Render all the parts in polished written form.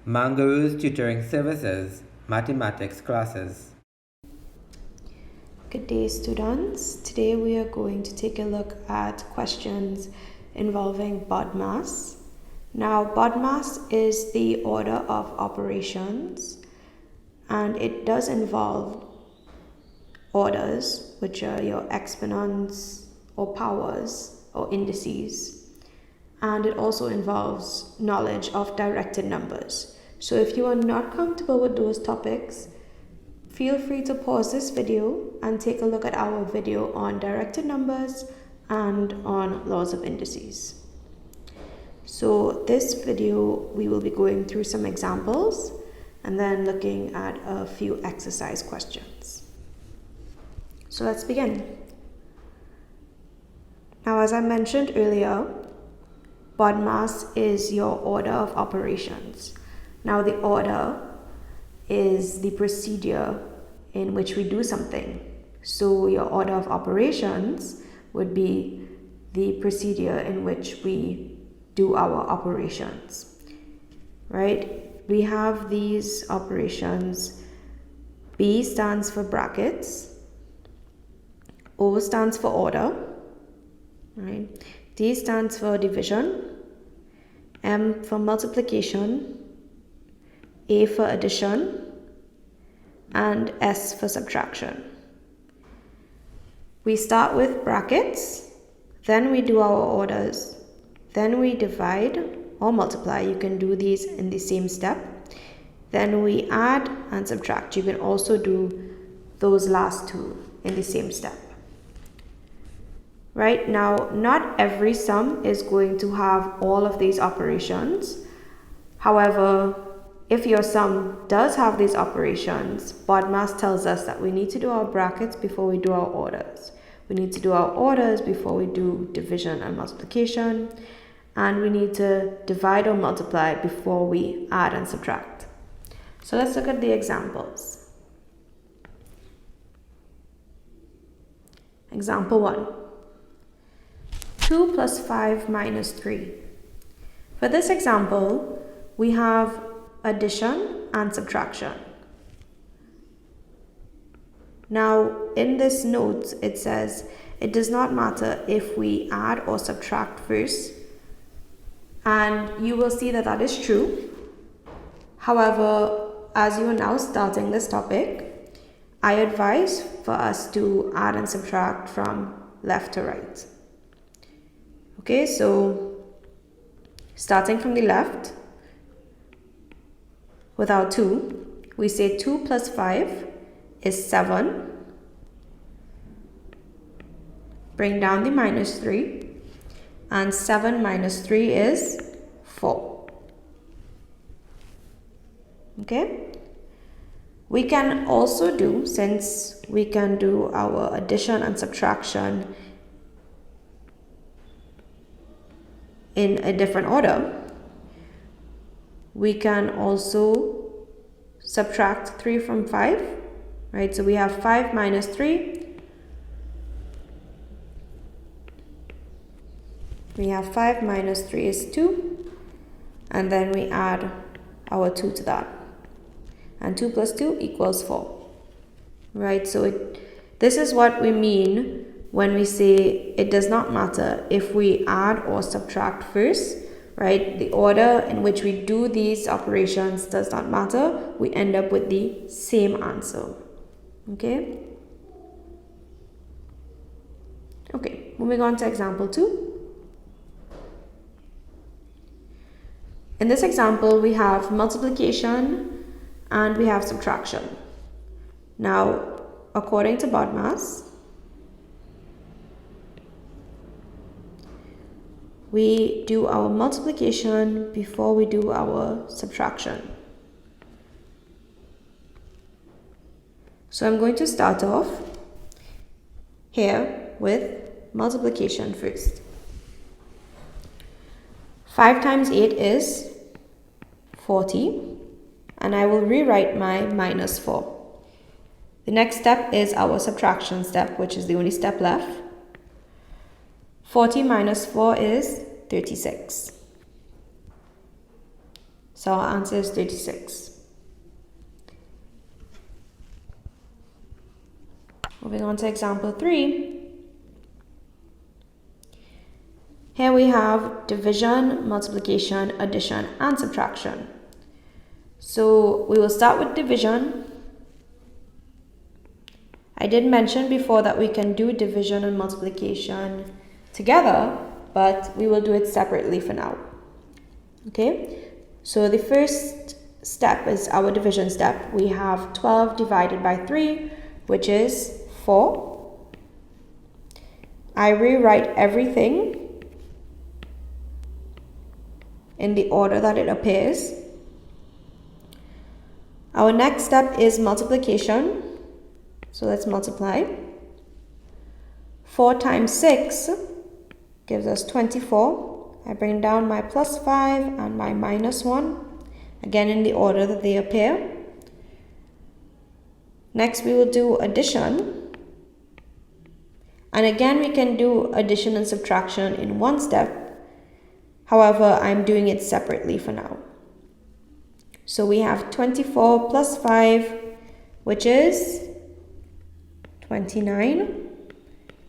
Mangaru's Tutoring Services, Mathematics Classes. Good day, students. Today we are going to take a look at questions involving Bodmas. Now, Bodmas is the order of operations, and it does involve orders, which are your exponents or powers or indices, and it also involves knowledge of directed numbers. So if you are not comfortable with those topics, feel free to pause this video and take a look at our video on directed numbers and on laws of indices. So this video, we will be going through some examples and then looking at a few exercise questions. So let's begin. Now, as I mentioned earlier, Bodmas is your order of operations. Now, the order is the procedure in which we do something. So your order of operations would be the procedure in which we do our operations, right? We have these operations. B stands for brackets, O stands for order, right? D stands for division, M for multiplication, A for addition, and S for subtraction. We start with brackets, then we do our orders, then we divide or multiply. You can do these in the same step. Then we add and subtract. You can also do those last two in the same step. Right now, not every sum is going to have all of these operations. However, if your sum does have these operations, Bodmas tells us that we need to do our brackets before we do our orders. We need to do our orders before we do division and multiplication. And we need to divide or multiply before we add and subtract. So let's look at the examples. Example 1. 2 plus 5 minus 3. For this example, we have addition and subtraction. Now, in this note, it says it does not matter if we add or subtract first, and you will see that that is true. However, as you are now starting this topic, I advise for us to add and subtract from left to right. Okay, so starting from the left, with our 2, we say 2 plus 5 is 7. Bring down the minus 3, and 7 minus 3 is 4. Okay? We can also do, since we can do our addition and subtraction in a different order, we can also subtract 3 from 5, right? So we have 5 minus 3. We have 5 minus 3 is 2, and then we add our 2 to that. And 2 plus 2 equals 4, right? So this is what we mean when we say it does not matter if we add or subtract first, right? The order in which we do these operations does not matter. We end up with the same answer, okay? Okay, moving on to example 2. In this example, we have multiplication and we have subtraction. Now, according to Bodmas, we do our multiplication before we do our subtraction. So I'm going to start off here with multiplication first. 5 times 8 is 40, and I will rewrite my minus 4. The next step is our subtraction step, which is the only step left. 40 minus 4 is 36. So our answer is 36. Moving on to example 3. Here we have division, multiplication, addition, and subtraction. So we will start with division. I did mention before that we can do division and multiplication together, but we will do it separately for now. Okay, so the first step is our division step. We have 12 divided by 3, which is 4. I rewrite everything in the order that it appears. Our next step is multiplication. So let's multiply. 4 times 6 gives us 24. I bring down my plus 5 and my minus 1, again in the order that they appear. Next we will do addition. And again we can do addition and subtraction in one step. However, I'm doing it separately for now. So we have 24 plus 5, which is 29,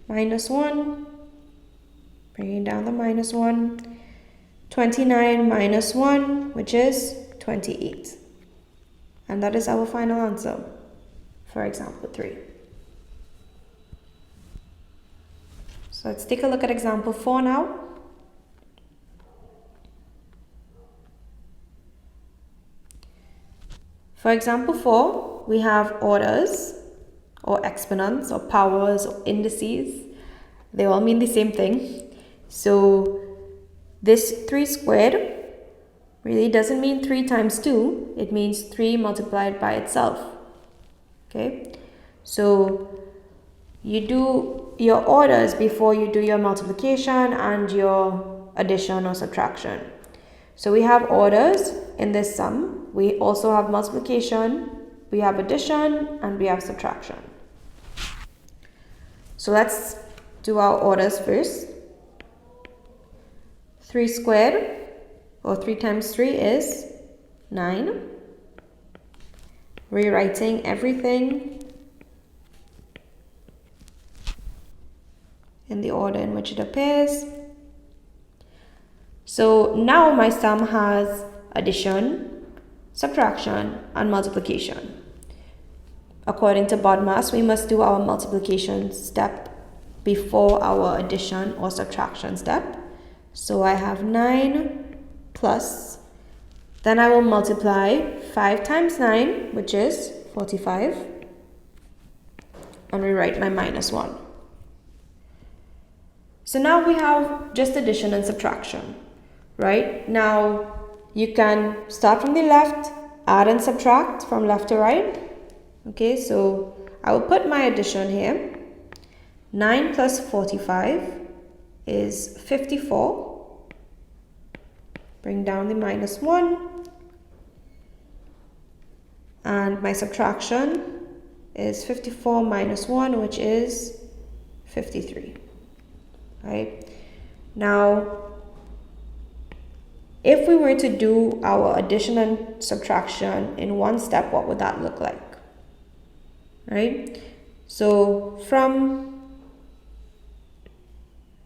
minus 1, bringing down the minus 1, 29 minus 1, which is 28. And that is our final answer for example 3. So let's take a look at example 4 now. For example 4, we have orders or exponents or powers or indices. They all mean the same thing. So this 3 squared really doesn't mean 3 times 2. It means 3 multiplied by itself. Okay, so you do your orders before you do your multiplication and your addition or subtraction. So we have orders in this sum. We also have multiplication, we have addition, and we have subtraction. So let's do our orders first. 3 squared, or 3 times 3 is 9. Rewriting everything in the order in which it appears. So now my sum has addition, subtraction, and multiplication. According to Bodmas, we must do our multiplication step before our addition or subtraction step. So I have 9 plus, then I will multiply 5 times 9, which is 45, and rewrite my minus 1. So now we have just addition and subtraction. Right? Now you can start from the left, add and subtract from left to right. Okay, so I will put my addition here. 9 plus 45 is 54. Bring down the minus 1. And my subtraction is 54 minus 1, which is 53. Right? Now, if we were to do our addition and subtraction in one step, what would that look like? Right? So from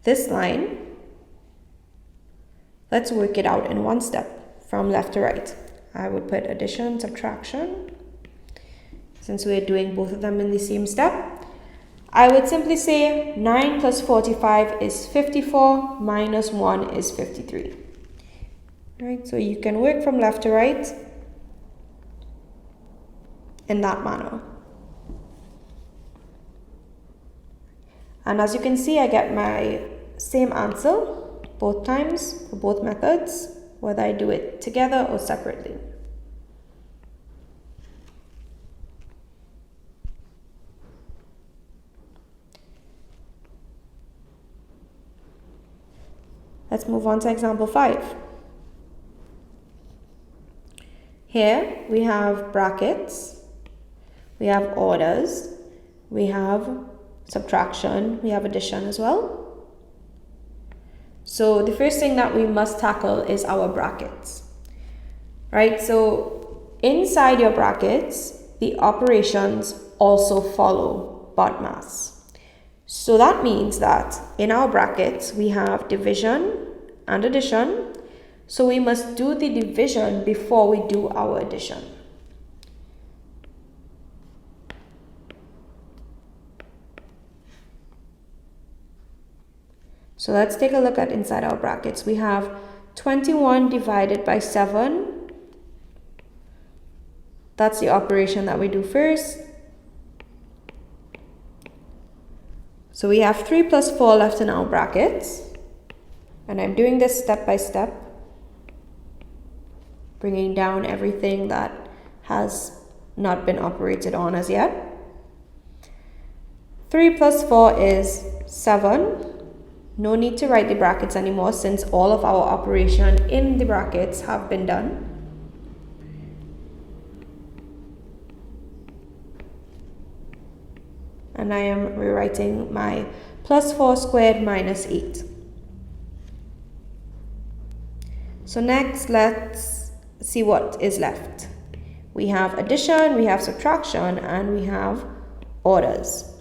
this line, let's work it out in one step from left to right. I would put addition, subtraction. Since we're doing both of them in the same step, I would simply say 9 plus 45 is 54, minus 1 is 53. Right, so you can work from left to right in that manner. And as you can see, I get my same answer both times for both methods, whether I do it together or separately. Let's move on to example 5. Here we have brackets, we have orders, we have subtraction, we have addition as well. So the first thing that we must tackle is our brackets. right? So inside your brackets, the operations also follow Bodmas. So that means that in our brackets, we have division and addition. So we must do the division before we do our addition. So let's take a look at inside our brackets. We have 21 divided by 7. That's the operation that we do first. So we have 3 plus 4 left in our brackets. And I'm doing this step by step, bringing down everything that has not been operated on as yet. 3 plus 4 is 7. No need to write the brackets anymore since all of our operation in the brackets have been done. And I am rewriting my plus 4 squared minus 8. So next, let's see what is left. We have addition, we have subtraction, and we have orders.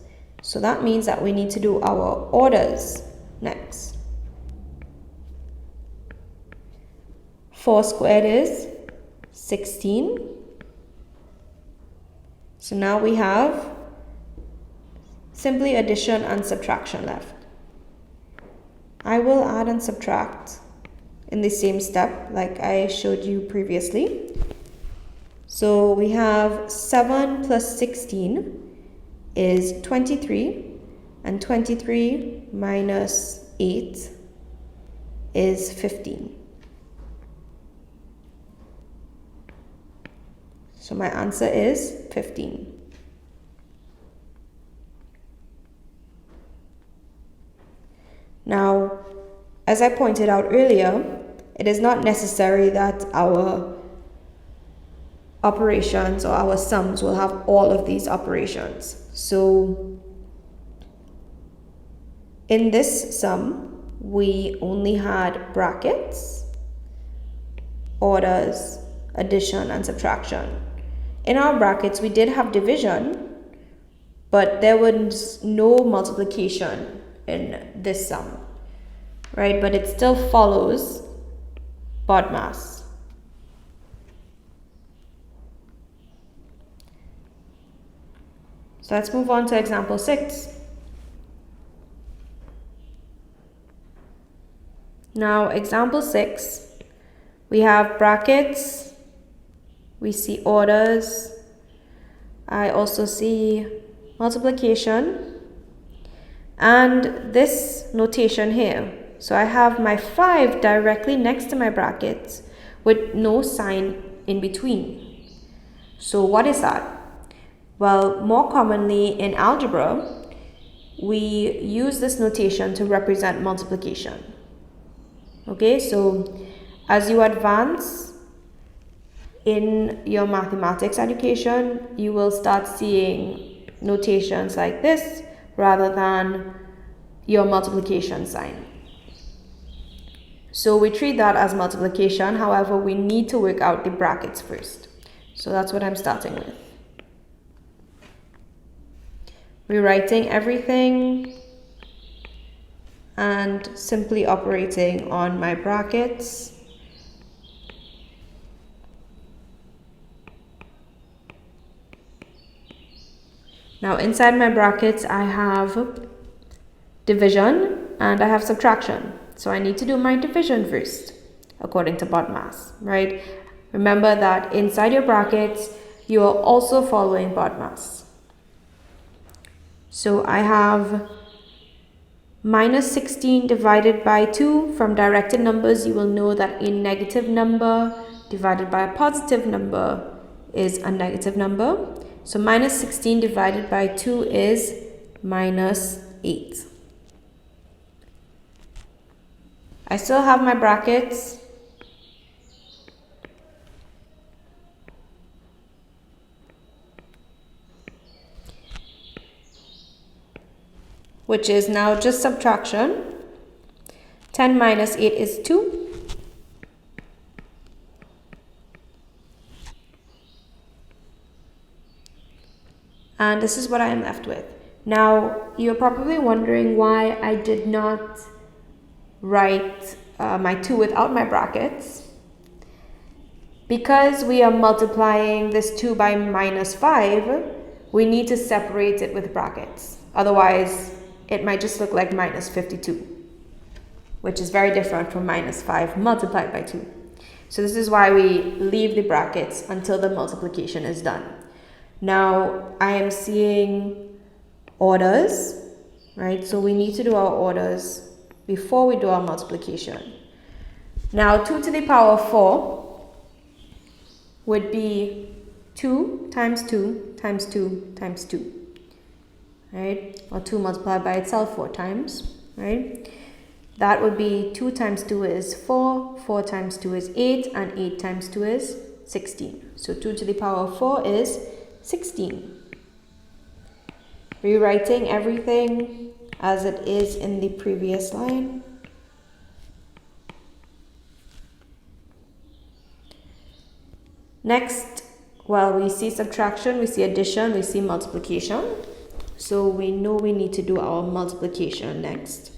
So that means that we need to do our orders next. 4 squared is 16. So now we have simply addition and subtraction left. I will add and subtract in the same step like I showed you previously. So we have 7 plus 16 is 23, and 23 minus 8 is 15. So my answer is 15. Now, as I pointed out earlier, it is not necessary that our operations or our sums will have all of these operations. So in this sum, we only had brackets, orders, addition, and subtraction. In our brackets, we did have division, but there was no multiplication in this sum, right? But it still follows Bodmas. So let's move on to example 6. Now, example 6, we have brackets, we see orders, I also see multiplication, and this notation here. So I have my 5 directly next to my brackets with no sign in between. So what is that? Well, more commonly in algebra, we use this notation to represent multiplication. Okay, so as you advance in your mathematics education, you will start seeing notations like this rather than your multiplication sign. So we treat that as multiplication. However, we need to work out the brackets first. So that's what I'm starting with. Rewriting everything and simply operating on my brackets. Now inside my brackets, I have division and I have subtraction. So I need to do my division first, according to Bodmas, right? Remember that inside your brackets, you are also following Bodmas. So I have minus 16 divided by 2. From directed numbers, you will know that a negative number divided by a positive number is a negative number. So minus 16 divided by 2 is minus 8. I still have my brackets. Which is now just subtraction. 10 minus 8 is 2. And this is what I am left with. Now, you're probably wondering why I did not write my 2 without my brackets. Because we are multiplying this 2 by minus 5, we need to separate it with brackets. Otherwise, it might just look like minus 52, which is very different from minus 5 multiplied by 2. So this is why we leave the brackets until the multiplication is done. Now, I am seeing orders, right? So we need to do our orders before we do our multiplication. Now, 2 to the power 4 would be 2 times 2 times 2 times 2, right? Or 2 multiplied by itself 4 times, right? That would be 2 times 2 is 4, 4 times 2 is 8, and 8 times 2 is 16. So 2 to the power 4 is 16. Rewriting everything as it is in the previous line. Next, well, we see subtraction, we see addition, we see multiplication. So we know we need to do our multiplication next.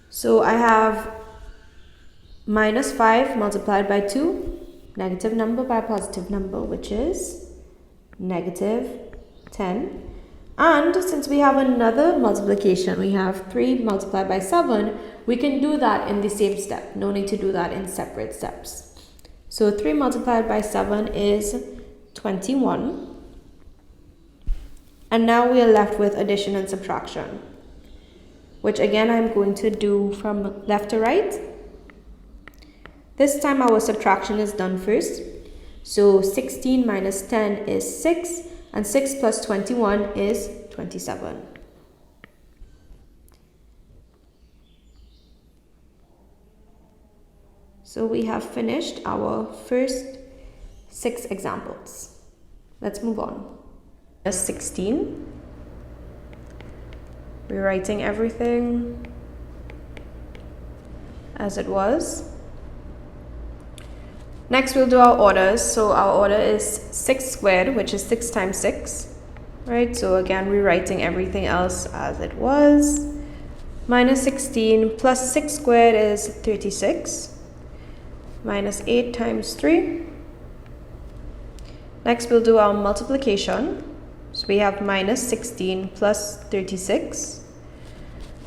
So I have minus 5 multiplied by 2, negative number by positive number, which is negative 10. And since we have another multiplication, we have 3 multiplied by 7, we can do that in the same step. No need to do that in separate steps. So 3 multiplied by 7 is 21. And now we are left with addition and subtraction, which again I'm going to do from left to right. This time our subtraction is done first. So 16 minus 10 is 6, and 6 plus 21 is 27. So we have finished our first 6 examples. Let's move on. 16. Rewriting everything as it was. Next, we'll do our orders. So our order is 6 squared, which is 6 times 6, right? So again, rewriting everything else as it was. Minus 16 plus 6 squared is 36. Minus 8 times 3. Next, we'll do our multiplication. So we have minus 16 plus 36.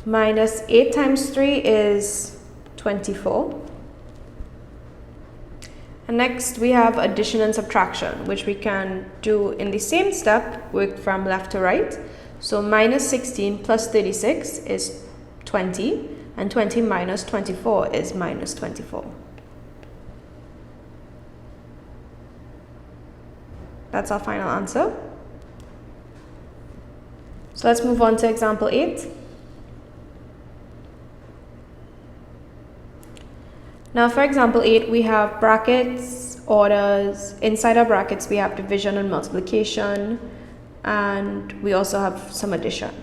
Minus 8 times 3 is 24. And next we have addition and subtraction, which we can do in the same step, work from left to right. So minus 16 plus 36 is 20, and 20 minus 24 is minus 24. That's our final answer. So let's move on to example 8. Now for example 8, we have brackets, orders. Inside our brackets we have division and multiplication, and we also have some addition,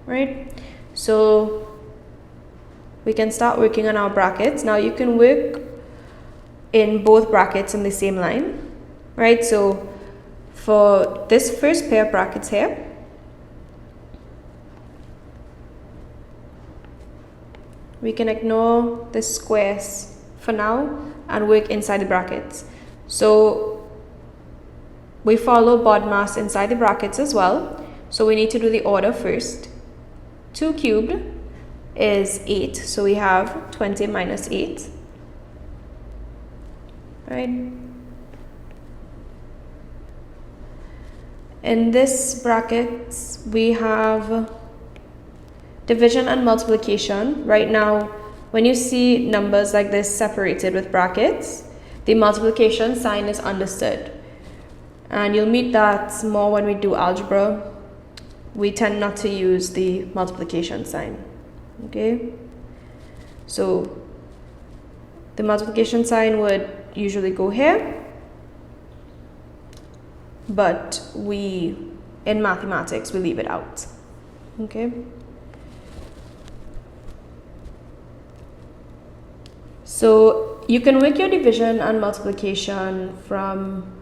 right? So we can start working on our brackets. Now you can work in both brackets in the same line, right? So for this first pair of brackets here, we can ignore the squares for now and work inside the brackets. So we follow Bodmas inside the brackets as well. So we need to do the order first. 2 cubed is 8, so we have 20 minus 8, right? In this brackets we have division and multiplication. Right now, when you see numbers like this separated with brackets, the multiplication sign is understood. And you'll meet that more when we do algebra. We tend not to use the multiplication sign, okay? So the multiplication sign would usually go here, but in mathematics, we leave it out, okay? So you can work your division and multiplication from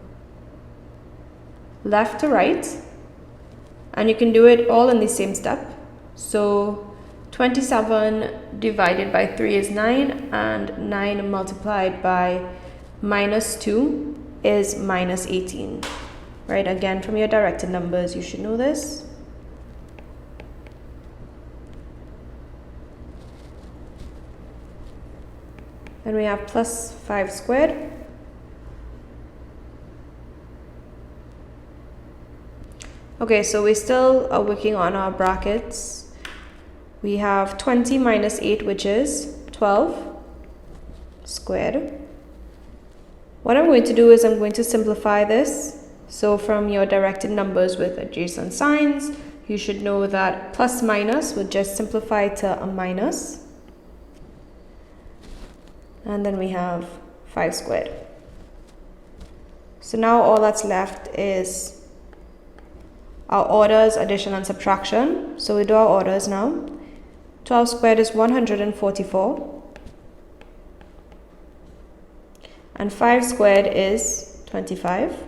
left to right, and you can do it all in the same step. So 27 divided by 3 is 9, and 9 multiplied by minus 2 is minus 18. Right, again, from your directed numbers, you should know this. Then we have plus 5 squared. Okay, so we still are working on our brackets. We have 20 minus 8, which is 12 squared. What I'm going to do is I'm going to simplify this. So from your directed numbers with adjacent signs, you should know that plus minus would just simplify to a minus. And then we have 5 squared. So now all that's left is our orders, addition and subtraction. So we do our orders now. 12 squared is 144. And 5 squared is 25.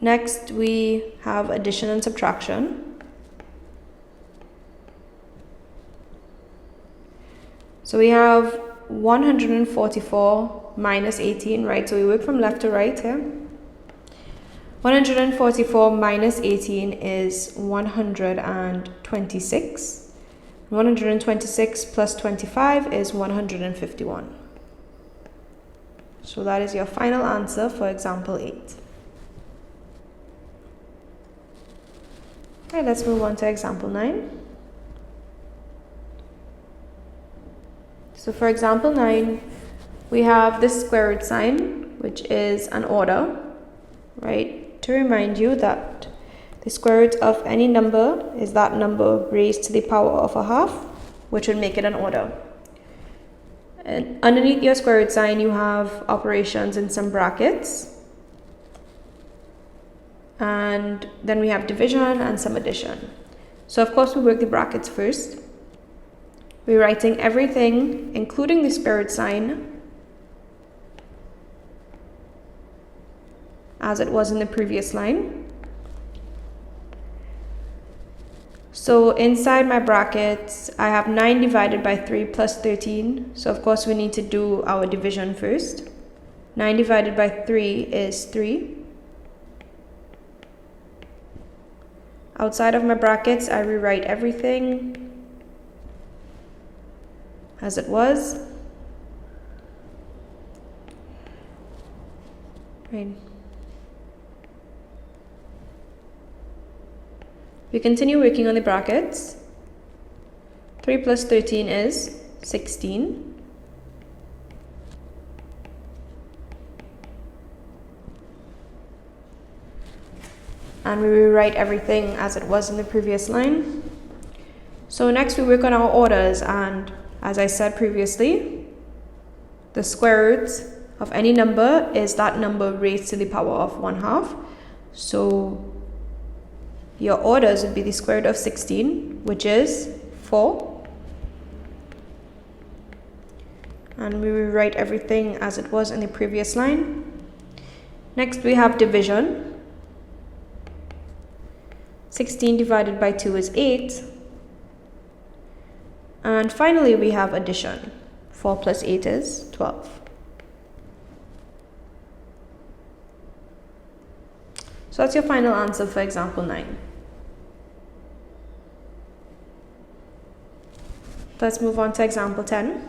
Next, we have addition and subtraction. So we have 144 minus 18, right? So we work from left to right here. 144 minus 18 is 126. 126 plus 25 is 151. So that is your final answer for example 8. Okay, let's move on to example 9. So for example 9, we have this square root sign, which is an order, right? To remind you that the square root of any number is that number raised to the power of a half, which would make it an order. And underneath your square root sign, you have operations in some brackets. And then we have division and some addition. So of course we work the brackets first. We're writing everything, including the square root sign, as it was in the previous line. So inside my brackets, I have 9 divided by 3 plus 13. So of course we need to do our division first. 9 divided by 3 is 3. Outside of my brackets, I rewrite everything as it was. Right. We continue working on the brackets. 3 plus 13 is 16. And we rewrite everything as it was in the previous line. So next we work on our orders, and as I said previously, the square root of any number is that number raised to the power of 1/2. So your orders would be the square root of 16, which is 4. And we rewrite everything as it was in the previous line. Next we have division. 16 divided by 2 is 8. And finally we have addition. 4 plus 8 is 12. So that's your final answer for example 9. Let's move on to example 10.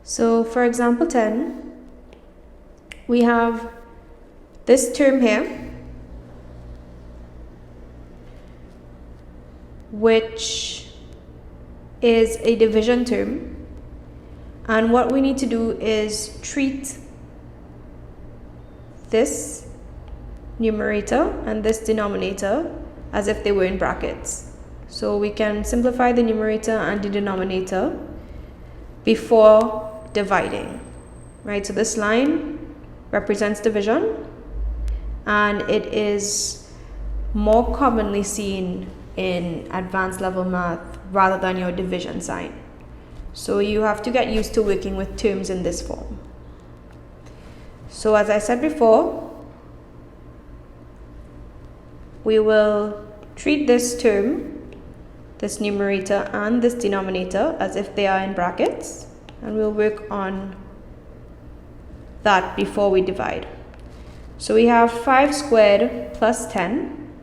So for example 10, we have this term here, which is a division term, and what we need to do is treat this numerator and this denominator as if they were in brackets. So we can simplify the numerator and the denominator before dividing, right? So this line represents division, and it is more commonly seen in advanced level math rather than your division sign. So you have to get used to working with terms in this form. So as I said before, we will treat this term, this numerator and this denominator, as if they are in brackets, and we'll work on that before we divide. So we have 5 squared plus 10,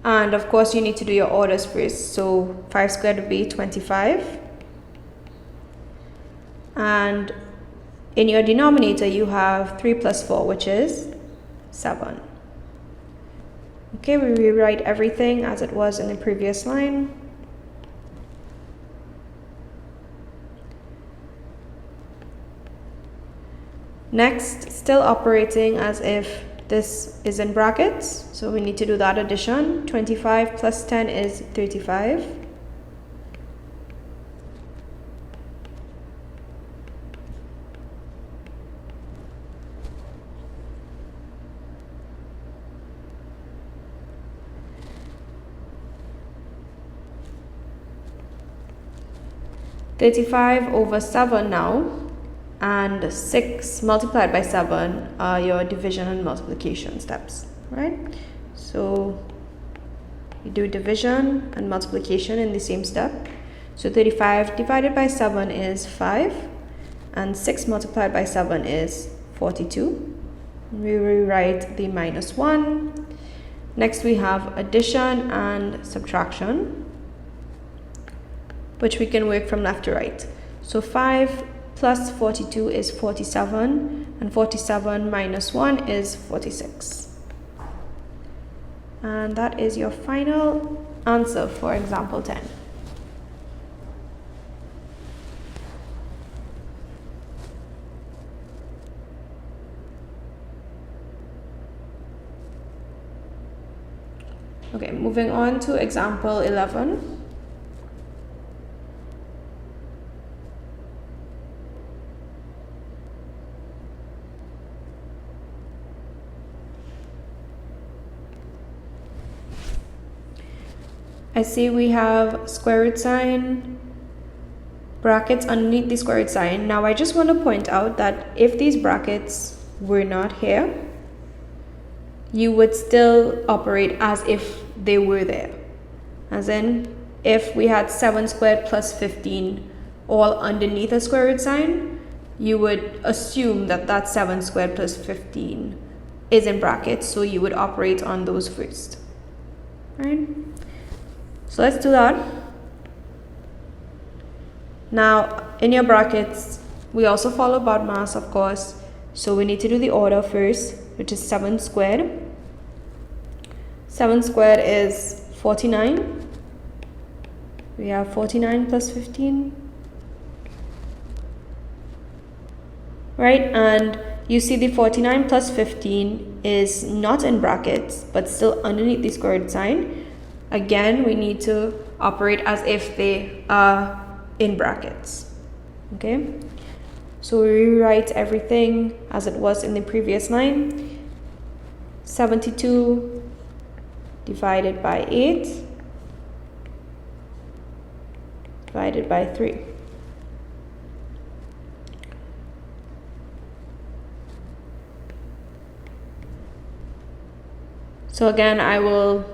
and of course you need to do your orders first. So 5 squared would be 25, and in your denominator you have 3 plus 4, which is 7. Okay, we rewrite everything as it was in the previous line. Next, still operating as if this is in brackets, so we need to do that addition. 25 plus 10 is 35. over 7 now, and 6 multiplied by 7 are your division and multiplication steps, right? So you do division and multiplication in the same step. So 35 divided by 7 is 5, and 6 multiplied by 7 is 42. We rewrite the minus 1. Next we have addition and subtraction, which we can work from left to right. So 5 plus 42 is 47, and 47 minus 1 is 46. And that is your final answer for example 10. Okay, moving on to example 11. I see we have square root sign, brackets underneath the square root sign. Now I just want to point out that if these brackets were not here, you would still operate as if they were there. As in, if we had 7 squared plus 15 all underneath a square root sign, you would assume that that 7 squared plus 15 is in brackets, so you would operate on those first, right? So let's do that. Now, in your brackets, we also follow Bodmas, of course. So we need to do the order first, which is 7 squared. 7 squared is 49. We have 49 plus 15. Right, and you see the 49 plus 15 is not in brackets, but still underneath the square root sign. Again, we need to operate as if they are in brackets. Okay, so we rewrite everything as it was in the previous line. 72 divided by 8 divided by 3. So again, I will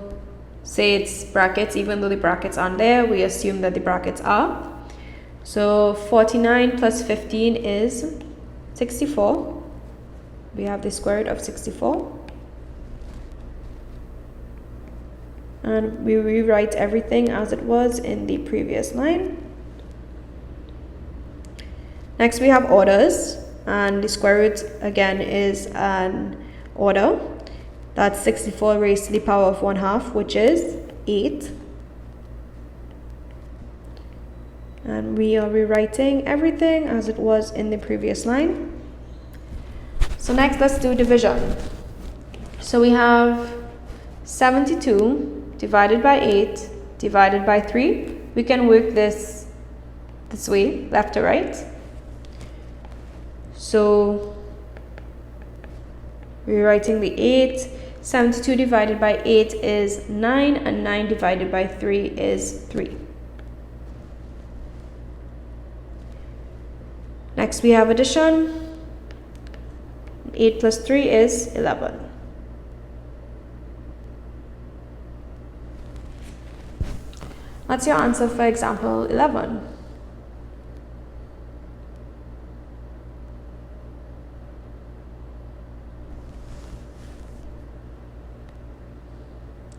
say it's brackets, even though the brackets aren't there, we assume that the brackets are. So 49 plus 15 is 64. We have the square root of 64. And we rewrite everything as it was in the previous line. Next we have orders, and the square root again is an order. That's 64 raised to the power of 1/2, which is 8. And we are rewriting everything as it was in the previous line. So next, let's do division. So we have 72 divided by 8 divided by 3. We can work this way, left to right. So rewriting the 8, 72 divided by 8 is 9, and 9 divided by 3 is 3. Next we have addition. 8 plus 3 is 11. What's your answer for example 11?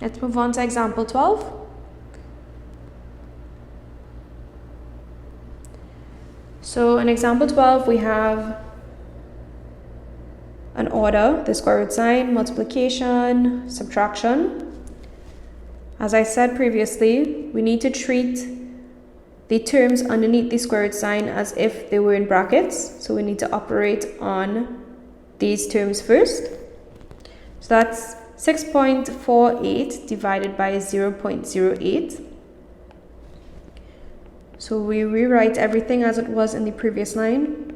Let's move on to example 12. So in example 12, we have an order, the square root sign, multiplication, subtraction. As I said previously, we need to treat the terms underneath the square root sign as if they were in brackets. So we need to operate on these terms first. So that's 6.48 divided by 0.08. So we rewrite everything as it was in the previous line.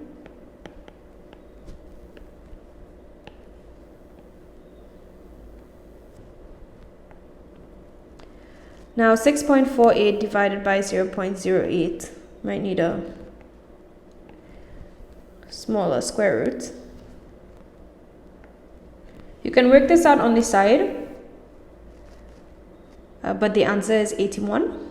Now 6.48 divided by 0.08. Might need a smaller square root. You can work this out on the side, but the answer is 81.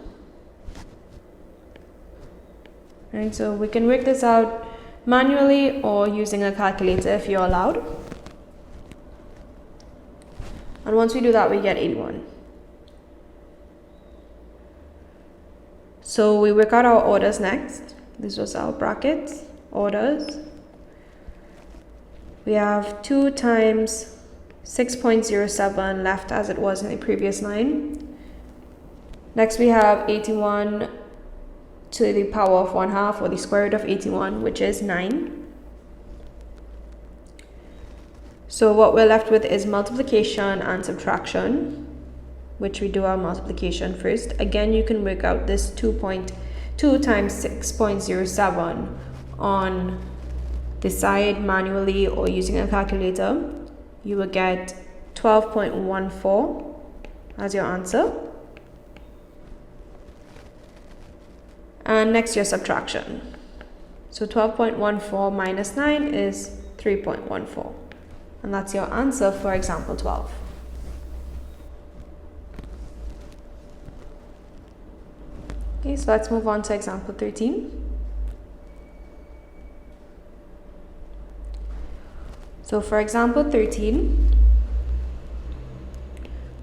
Right, so we can work this out manually or using a calculator if you're allowed. And once we do that, we get 81. So we work out our orders next. This was our brackets, orders. We have 2 times 6.07 left as it was in the previous line. Next we have 81 to the power of 1/2, or the square root of 81, which is 9. So what we're left with is multiplication and subtraction, which we do our multiplication first. Again, you can work out this 2.2 times 6.07 on the side manually or using a calculator. You will get 12.14 as your answer. And next, your subtraction. So 12.14 minus 9 is 3.14. And that's your answer for example 12. Okay, so let's move on to example 13. So for example 13,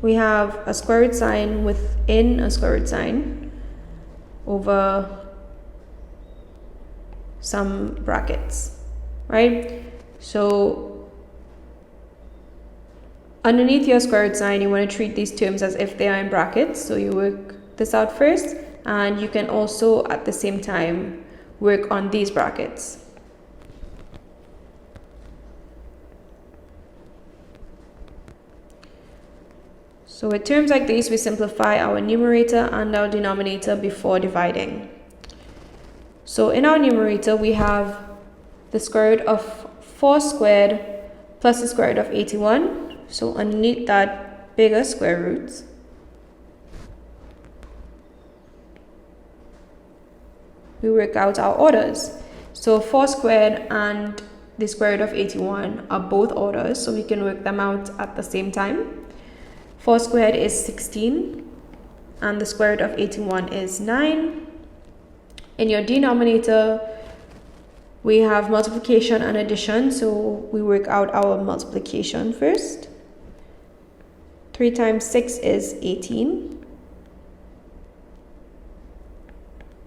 we have a square root sign within a square root sign over some brackets, right? So underneath your square root sign, you want to treat these terms as if they are in brackets. So you work this out first, and you can also at the same time work on these brackets. So with terms like these, we simplify our numerator and our denominator before dividing. So in our numerator, we have the square root of 4 squared plus the square root of 81. So underneath that bigger square root, we work out our orders. So 4 squared and the square root of 81 are both orders, so we can work them out at the same time. 4 squared is 16, and the square root of 81 is 9. In your denominator, we have multiplication and addition, so we work out our multiplication first. 3 times 6 is 18.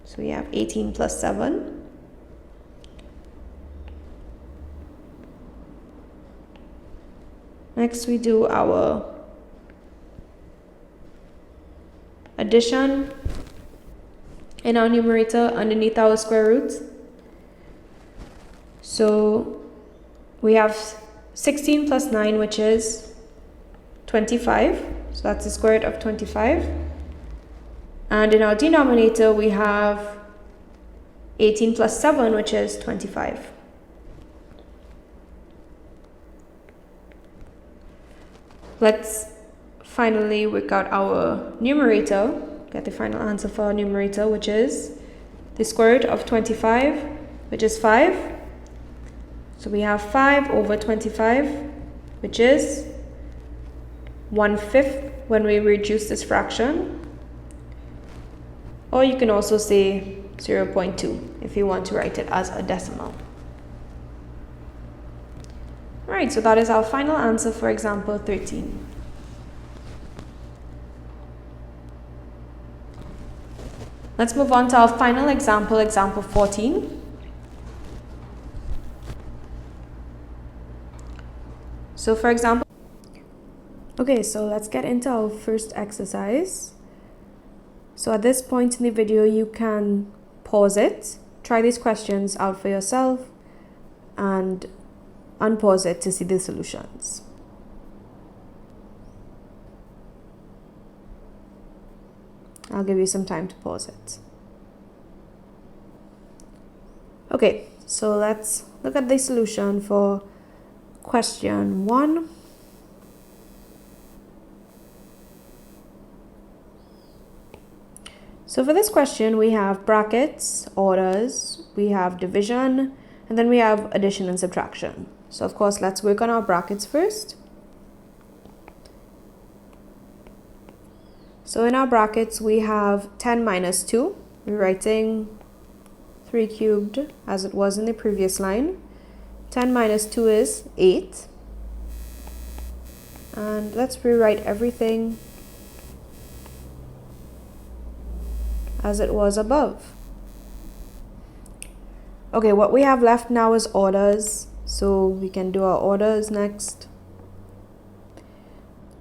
So we have 18 plus 7. Next, we do our addition in our numerator underneath our square root. So we have 16 plus 9, which is 25. So that's the square root of 25. And in our denominator, we have 18 plus 7, which is 25. Let's finally work out our numerator, get the final answer for our numerator, which is the square root of 25, which is 5. So we have 5 over 25, which is 1/5 when we reduce this fraction. Or you can also say 0.2 if you want to write it as a decimal. Alright, so that is our final answer for example 13. Let's move on to our final example, example 14. So for example, okay, so let's get into our first exercise. So at this point in the video, you can pause it, try these questions out for yourself, and unpause it to see the solutions. I'll give you some time to pause it. Okay, so let's look at the solution for question 1. So for this question, we have brackets, orders, we have division, and then we have addition and subtraction. So of course, let's work on our brackets first. So in our brackets, we have 10 minus 2. We're writing 3 cubed as it was in the previous line. 10 minus 2 is 8. And let's rewrite everything as it was above. Okay, what we have left now is orders. So we can do our orders next.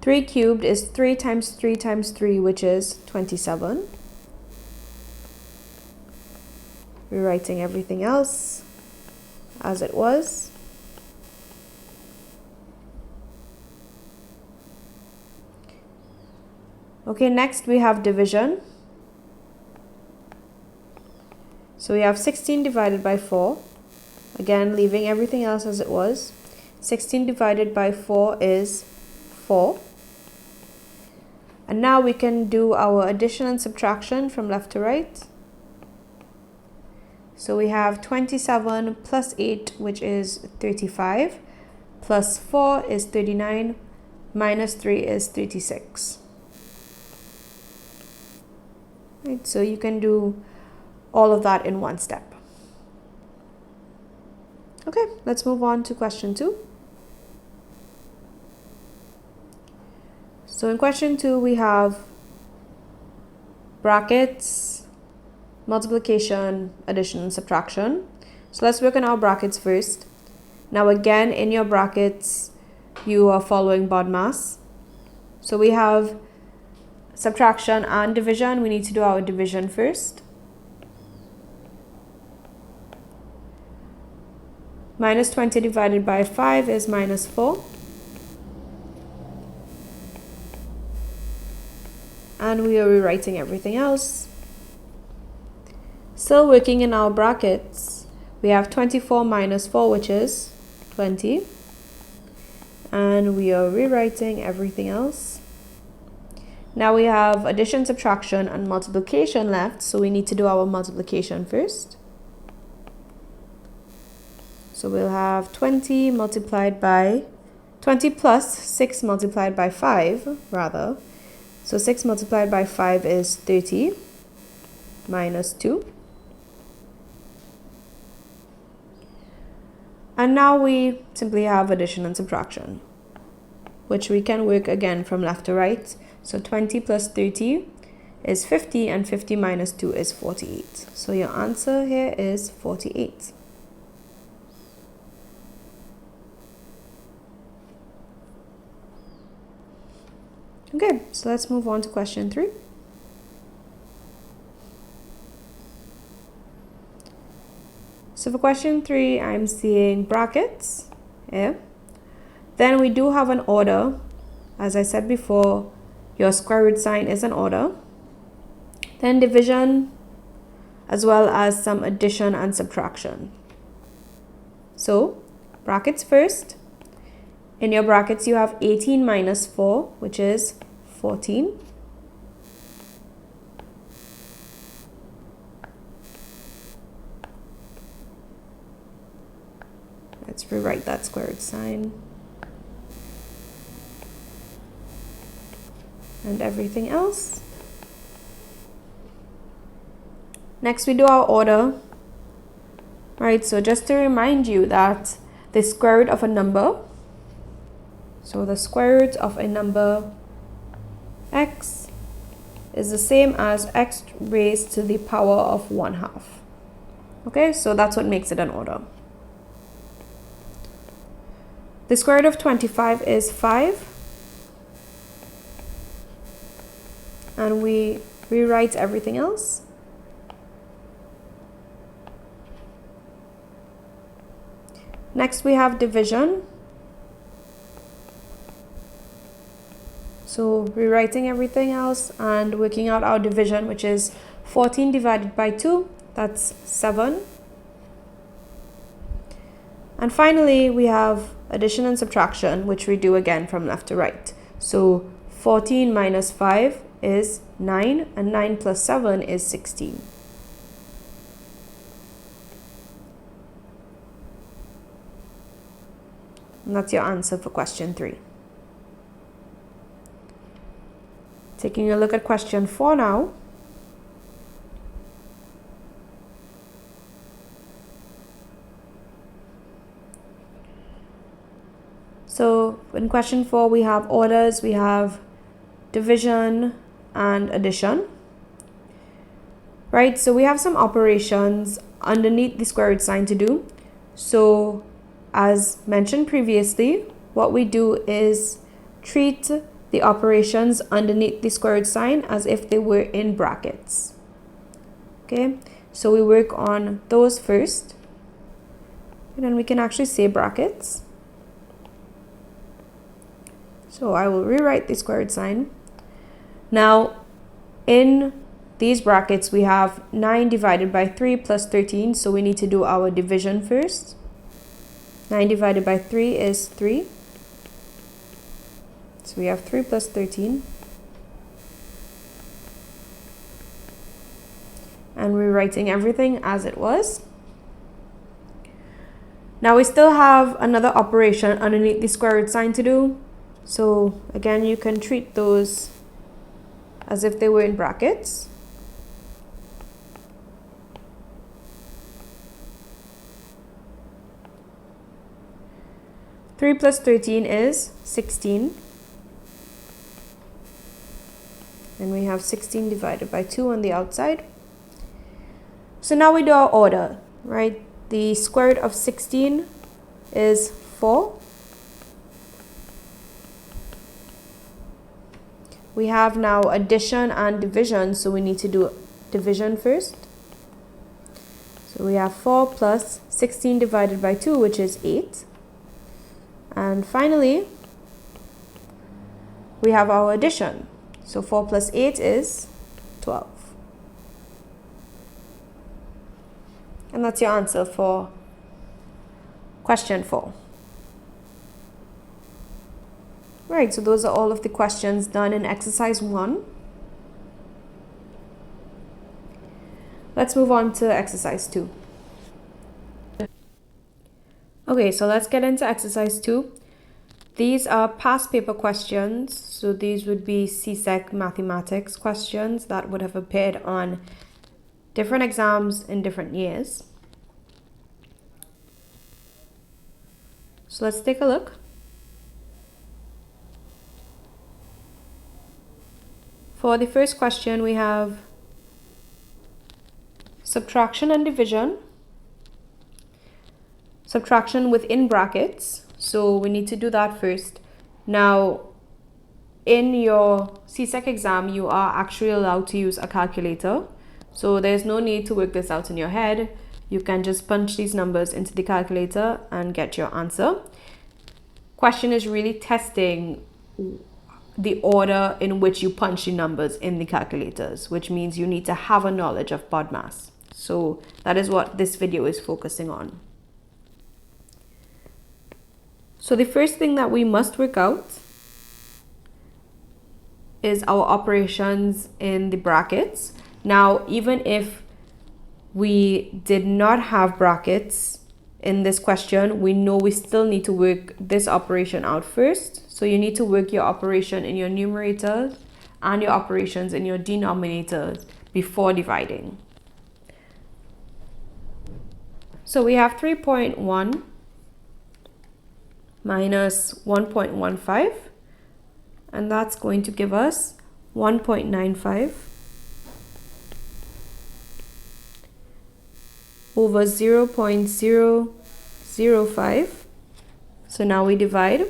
3 cubed is 3 times 3 times 3, which is 27. Rewriting everything else as it was. Okay, next we have division. So we have 16 divided by 4. Again, leaving everything else as it was. 16 divided by 4 is 4. And now we can do our addition and subtraction from left to right. So we have 27 plus 8, which is 35, plus 4 is 39, minus 3 is 36. Right, so you can do all of that in one step. Okay, let's move on to question 2. So in question 2, we have brackets, multiplication, addition, and subtraction. So let's work on our brackets first. Now again, in your brackets, you are following Bodmas. So we have subtraction and division. We need to do our division first. Minus 20 divided by 5 is minus 4. And we are rewriting everything else. Still working in our brackets, we have 24 minus 4, which is 20. And we are rewriting everything else. Now we have addition, subtraction, and multiplication left, so we need to do our multiplication first. So we'll have 20 multiplied by 20 plus 6 multiplied by 5, rather. So 6 multiplied by 5 is 30 minus 2. And now we simply have addition and subtraction, which we can work again from left to right. So 20 plus 30 is 50, and 50 minus 2 is 48. So your answer here is 48. Okay, so let's move on to question 3. So for question 3, I'm seeing brackets here. Then we do have an order. As I said before, your square root sign is an order. Then division, as well as some addition and subtraction. So brackets first. In your brackets, you have 18 minus 4, which is 14. Let's rewrite that square root sign. And everything else. Next, we do our order. Right, so just to remind you that the square root of a number, so the square root of a number x is the same as x raised to the power of 1/2. Okay, so that's what makes it an order. The square root of 25 is 5. And we rewrite everything else. Next, we have division. So rewriting everything else and working out our division, which is 14 divided by 2, that's 7. And finally, we have addition and subtraction, which we do again from left to right. So 14 minus 5 is 9, and 9 plus 7 is 16. And that's your answer for question 3. Taking a look at question 4 now. So in question 4, we have orders, we have division and addition. Right, so we have some operations underneath the square root sign to do. So as mentioned previously, what we do is treat the operations underneath the square root sign as if they were in brackets. Okay, so we work on those first, and then we can actually say brackets. So I will rewrite the square root sign. Now, in these brackets, we have 9 divided by 3 plus 13, so we need to do our division first. 9 divided by 3 is 3. So we have 3 plus 13. And we're writing everything as it was. Now we still have another operation underneath the square root sign to do. So again, you can treat those as if they were in brackets. Three plus 13 is 16. And we have 16 divided by 2 on the outside. So now we do our order, right? The square root of 16 is 4. We have now addition and division, so we need to do division first. So we have 4 plus 16 divided by 2, which is 8. And finally, we have our addition. So 4 plus 8 is 12. And that's your answer for question 4. Right, so those are all of the questions done in exercise 1. Let's move on to exercise 2. Okay, so let's get into exercise 2. These are past paper questions. So these would be Csec mathematics questions that would have appeared on different exams in different years. So let's take a look. For the first question, we have subtraction and division. Subtraction within brackets. So we need to do that first. Now, in your Csec exam, you are actually allowed to use a calculator. So there's no need to work this out in your head. You can just punch these numbers into the calculator and get your answer. Question is really testing the order in which you punch the numbers in the calculators, which means you need to have a knowledge of Bodmas. So that is what this video is focusing on. So the first thing that we must work out is our operations in the brackets. Now, even if we did not have brackets in this question, we know we still need to work this operation out first. So you need to work your operation in your numerator and your operations in your denominator before dividing. So we have 3.1 minus 1.15, and that's going to give us 1.95 over 0.005. So now we divide.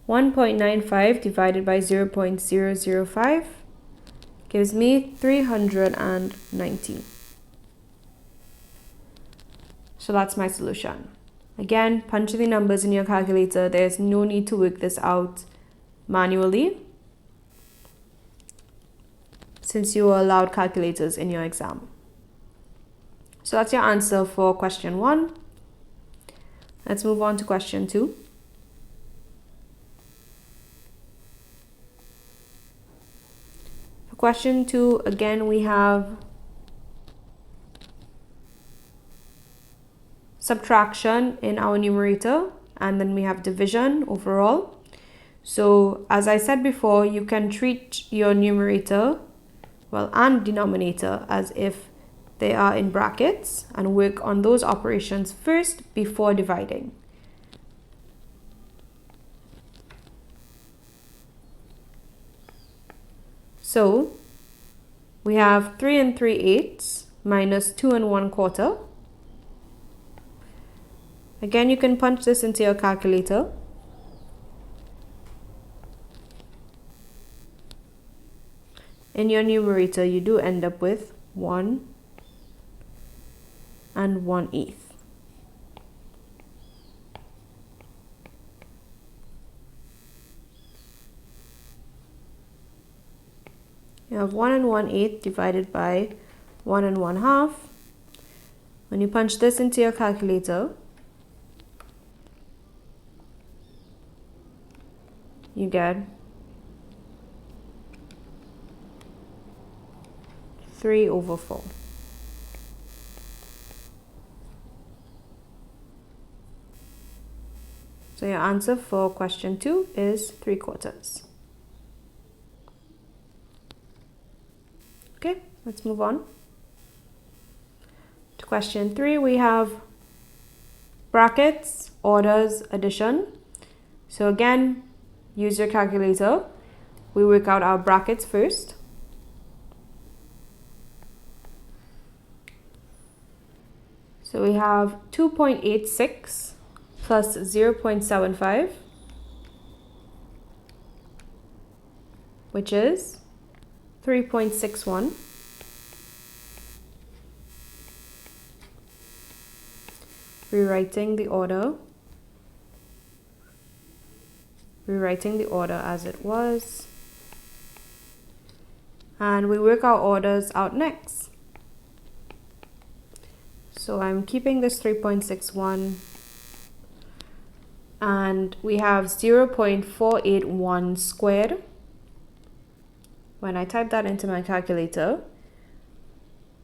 1.95 divided by 0.005 gives me 390. So that's my solution. Again, punch the numbers in your calculator. There's no need to work this out manually, since you were allowed calculators in your exam. So that's your answer for question 1. Let's move on to question 2. For question 2, again, we have subtraction in our numerator, and then we have division overall. So as I said before, you can treat your numerator, and denominator as if they are in brackets, and work on those operations first before dividing. So we have 3 3/8 minus 2 1/4. Again, you can punch this into your calculator. In your numerator, you do end up with 1 1/8. You have 1 1/8 divided by 1 1/2. When you punch this into your calculator, you get 3/4. So your answer for question 2 is 3/4. Okay, let's move on. To question 3, we have brackets, orders, addition. So again, use your calculator. We work out our brackets first. So we have 2.86 plus 0.75, which is 3.61. Rewriting the order as it was, and we work our orders out next. So I'm keeping this 3.61, and we have 0.481 squared. When I type that into my calculator,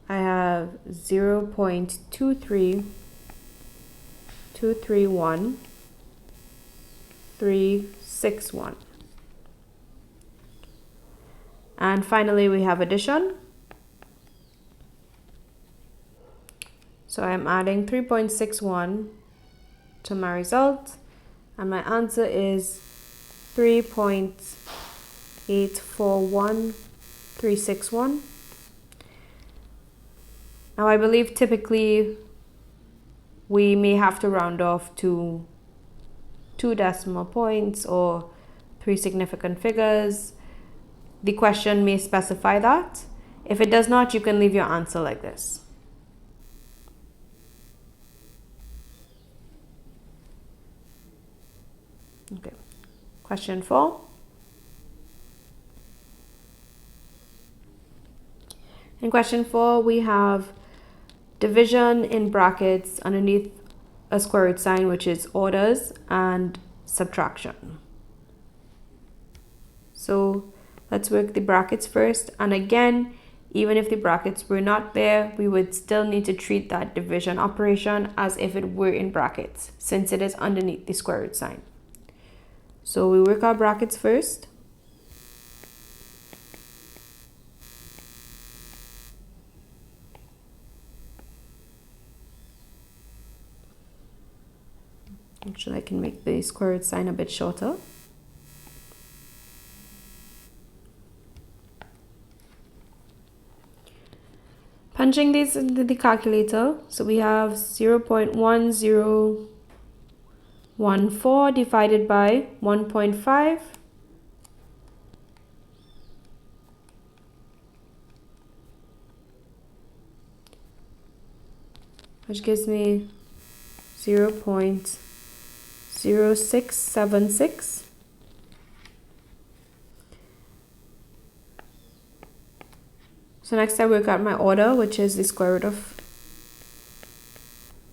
I have 0.231361. And finally, we have addition. So I'm adding 3.61 to my result, and my answer is 3.841361. Now I believe typically we may have to round off to 2 decimal points or 3 significant figures. The question may specify that. If it does not, you can leave your answer like this. Okay, question 4. In question 4, we have division in brackets underneath a square root sign, which is orders and subtraction. So let's work the brackets first. And again, even if the brackets were not there, we would still need to treat that division operation as if it were in brackets, since it is underneath the square root sign. So we work our brackets first. Actually, I can make the square root sign a bit shorter. Punching these into the calculator, so we have 0.1014 divided by 1.5. Which gives me 0.0676. So next I work out my order, which is the square root of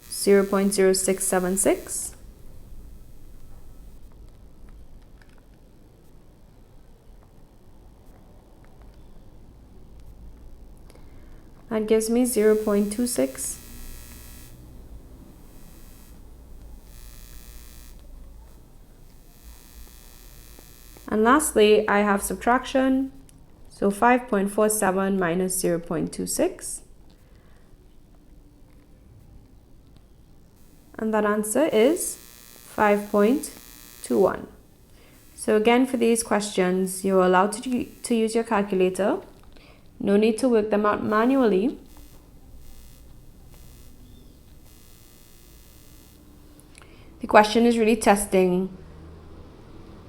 0.0676. That gives me 0.26. And lastly, I have subtraction. So 5.47 minus 0.26. And that answer is 5.21. So again, for these questions, you're allowed to use your calculator. No need to work them out manually. The question is really testing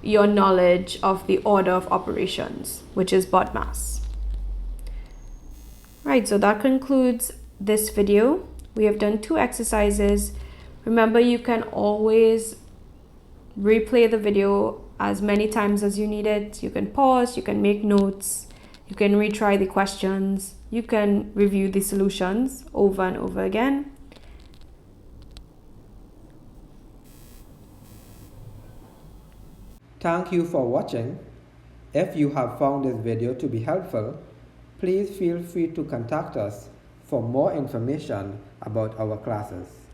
your knowledge of the order of operations, which is Bodmas. Right, so that concludes this video. We have done 2 exercises. Remember, you can always replay the video as many times as you need it. You can pause, you can make notes, you can retry the questions, you can review the solutions over and over again. Thank you for watching. If you have found this video to be helpful, please feel free to contact us for more information about our classes.